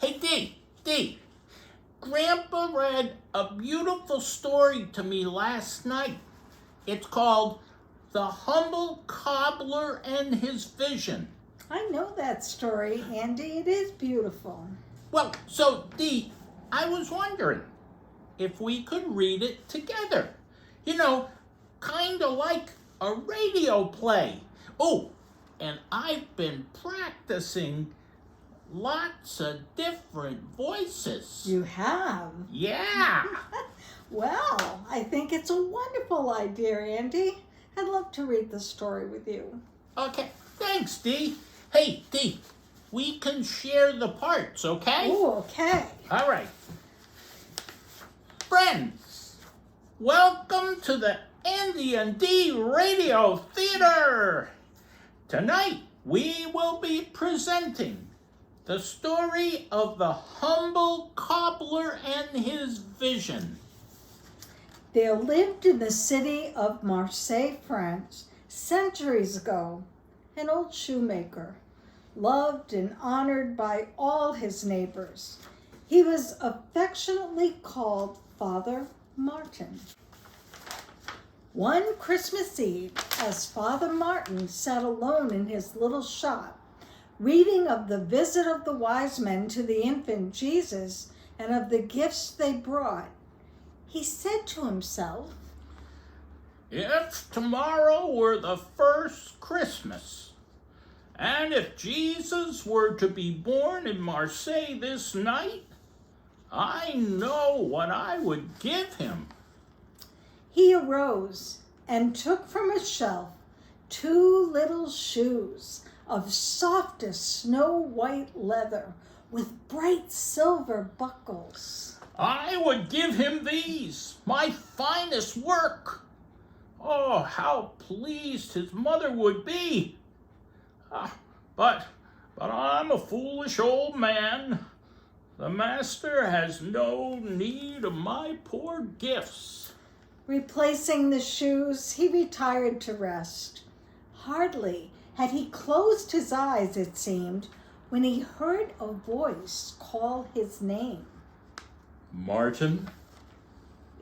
Hey, Dee, Grandpa read a beautiful story to me last night. It's called The Humble Cobbler and His Vision. I know that story, Andy. It is beautiful. Well, so, Dee, I was wondering if we could read it together. You know, kind of like a radio play. Oh, and I've been practicing lots of different voices. You have? Yeah. Well, I think it's a wonderful idea, Andy. I'd love to read the story with you. Okay, thanks, Dee. Hey, Dee, we can share the parts, okay? Oh, okay. All right. Friends, welcome to the Andy and Dee Radio Theater. Tonight, we will be presenting the story of the humble cobbler and his vision. There lived in the city of Marseille, France, centuries ago, an old shoemaker, loved and honored by all his neighbors. He was affectionately called Father Martin. One Christmas Eve, as Father Martin sat alone in his little shop, reading of the visit of the wise men to the infant Jesus and of the gifts they brought, he said to himself, If tomorrow were the first Christmas, and if Jesus were to be born in Marseille this night, I know what I would give him. He arose and took from a shelf 2 little shoes of softest snow-white leather with bright silver buckles. I would give him these, my finest work. Oh, how pleased his mother would be. But I'm a foolish old man. The master has no need of my poor gifts. Replacing the shoes, he retired to rest. Hardly had he closed his eyes, it seemed, when he heard a voice call his name. Martin?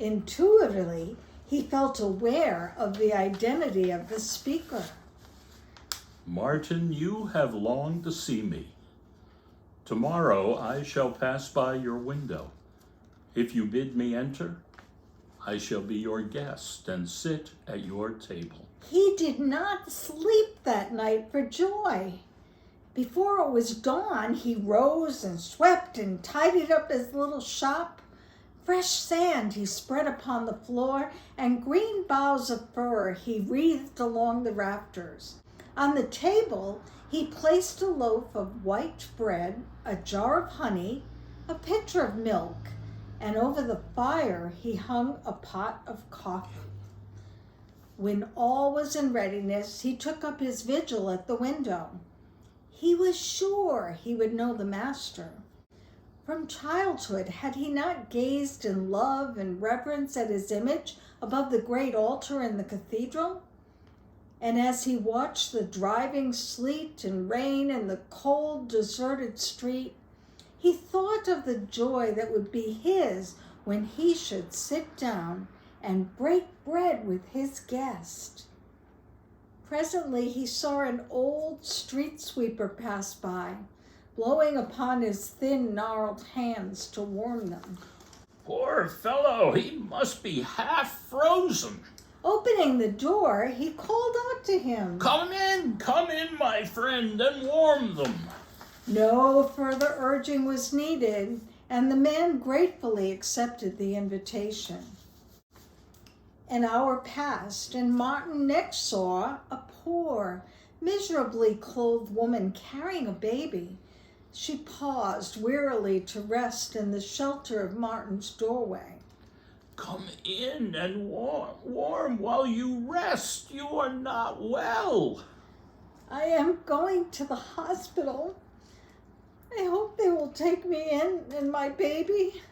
Intuitively, he felt aware of the identity of the speaker. Martin, you have longed to see me. Tomorrow I shall pass by your window. If you bid me enter, I shall be your guest and sit at your table. He did not sleep that night for joy. Before it was dawn, he rose and swept and tidied up his little shop. Fresh sand he spread upon the floor, and green boughs of fir he wreathed along the rafters. On the table, he placed a loaf of white bread, a jar of honey, a pitcher of milk, and over the fire he hung a pot of coffee. When all was in readiness, he took up his vigil at the window. He was sure he would know the master. From childhood, had he not gazed in love and reverence at his image above the great altar in the cathedral? And as he watched the driving sleet and rain in the cold, deserted street, he thought of the joy that would be his when he should sit down and break bread with his guest. Presently he saw an old street sweeper pass by, blowing upon his thin, gnarled hands to warm them. Poor fellow, he must be half frozen. Opening the door, he called out to him. Come in, my friend, and warm them. No further urging was needed, and the man gratefully accepted the invitation. An hour passed, and Martin next saw a poor, miserably clothed woman carrying a baby. She paused wearily to rest in the shelter of Martin's doorway. Come in and warm while you rest. You are not well. I am going to the hospital. I hope they will take me in and my baby.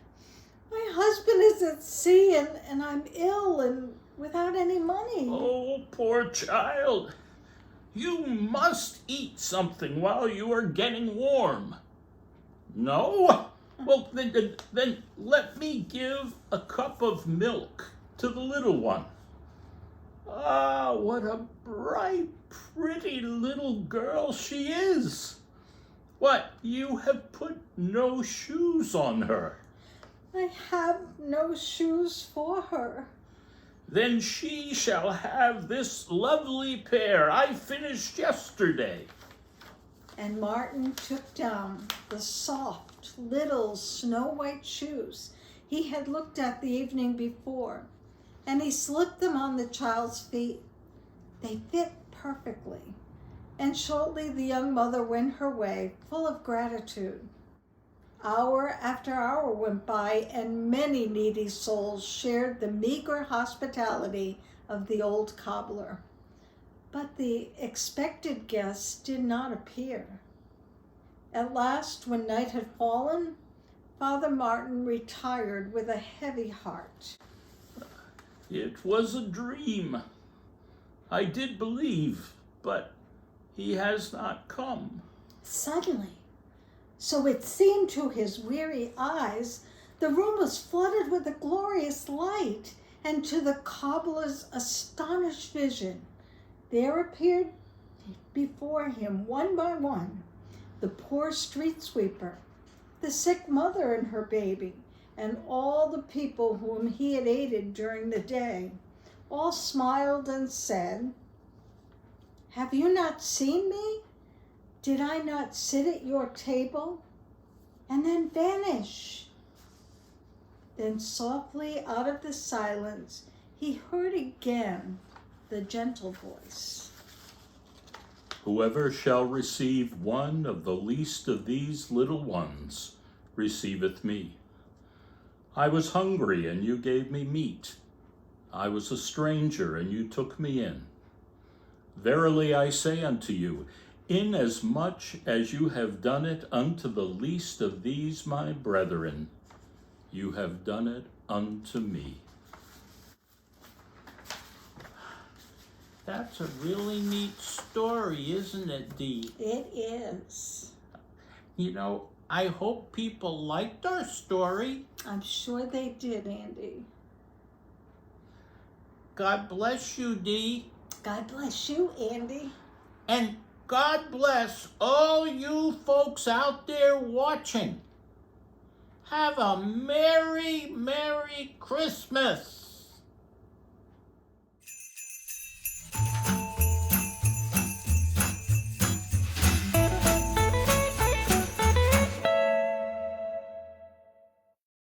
My husband is at sea and I'm ill and without any money. Oh, poor child. You must eat something while you are getting warm. No? Well, then let me give a cup of milk to the little one. Ah, what a bright, pretty little girl she is. What, you have put no shoes on her? I have no shoes for her. Then she shall have this lovely pair I finished yesterday. And Martin took down the soft, little snow-white shoes he had looked at the evening before, and he slipped them on the child's feet. They fit perfectly, and shortly the young mother went her way, full of gratitude. Hour after hour went by, and many needy souls shared the meager hospitality of the old cobbler. But the expected guests did not appear. At last, when night had fallen, Father Martin retired with a heavy heart. It was a dream. I did believe, but he has not come. Suddenly, so it seemed to his weary eyes, the room was flooded with a glorious light, and to the cobbler's astonished vision, there appeared before him, one by one, the poor street sweeper, the sick mother and her baby, and all the people whom he had aided during the day. All smiled and said, "Have you not seen me? Did I not sit at your table?" And then vanish. Then softly out of the silence, he heard again the gentle voice. Whoever shall receive one of the least of these little ones receiveth me. I was hungry, and you gave me meat. I was a stranger, and you took me in. Verily I say unto you, inasmuch as you have done it unto the least of these my brethren, you have done it unto me. That's a really neat story, isn't it, Dee? It is. You know, I hope people liked our story. I'm sure they did, Andy. God bless you, Dee. God bless you, Andy. And God bless all you folks out there watching. Have a Merry, Merry Christmas.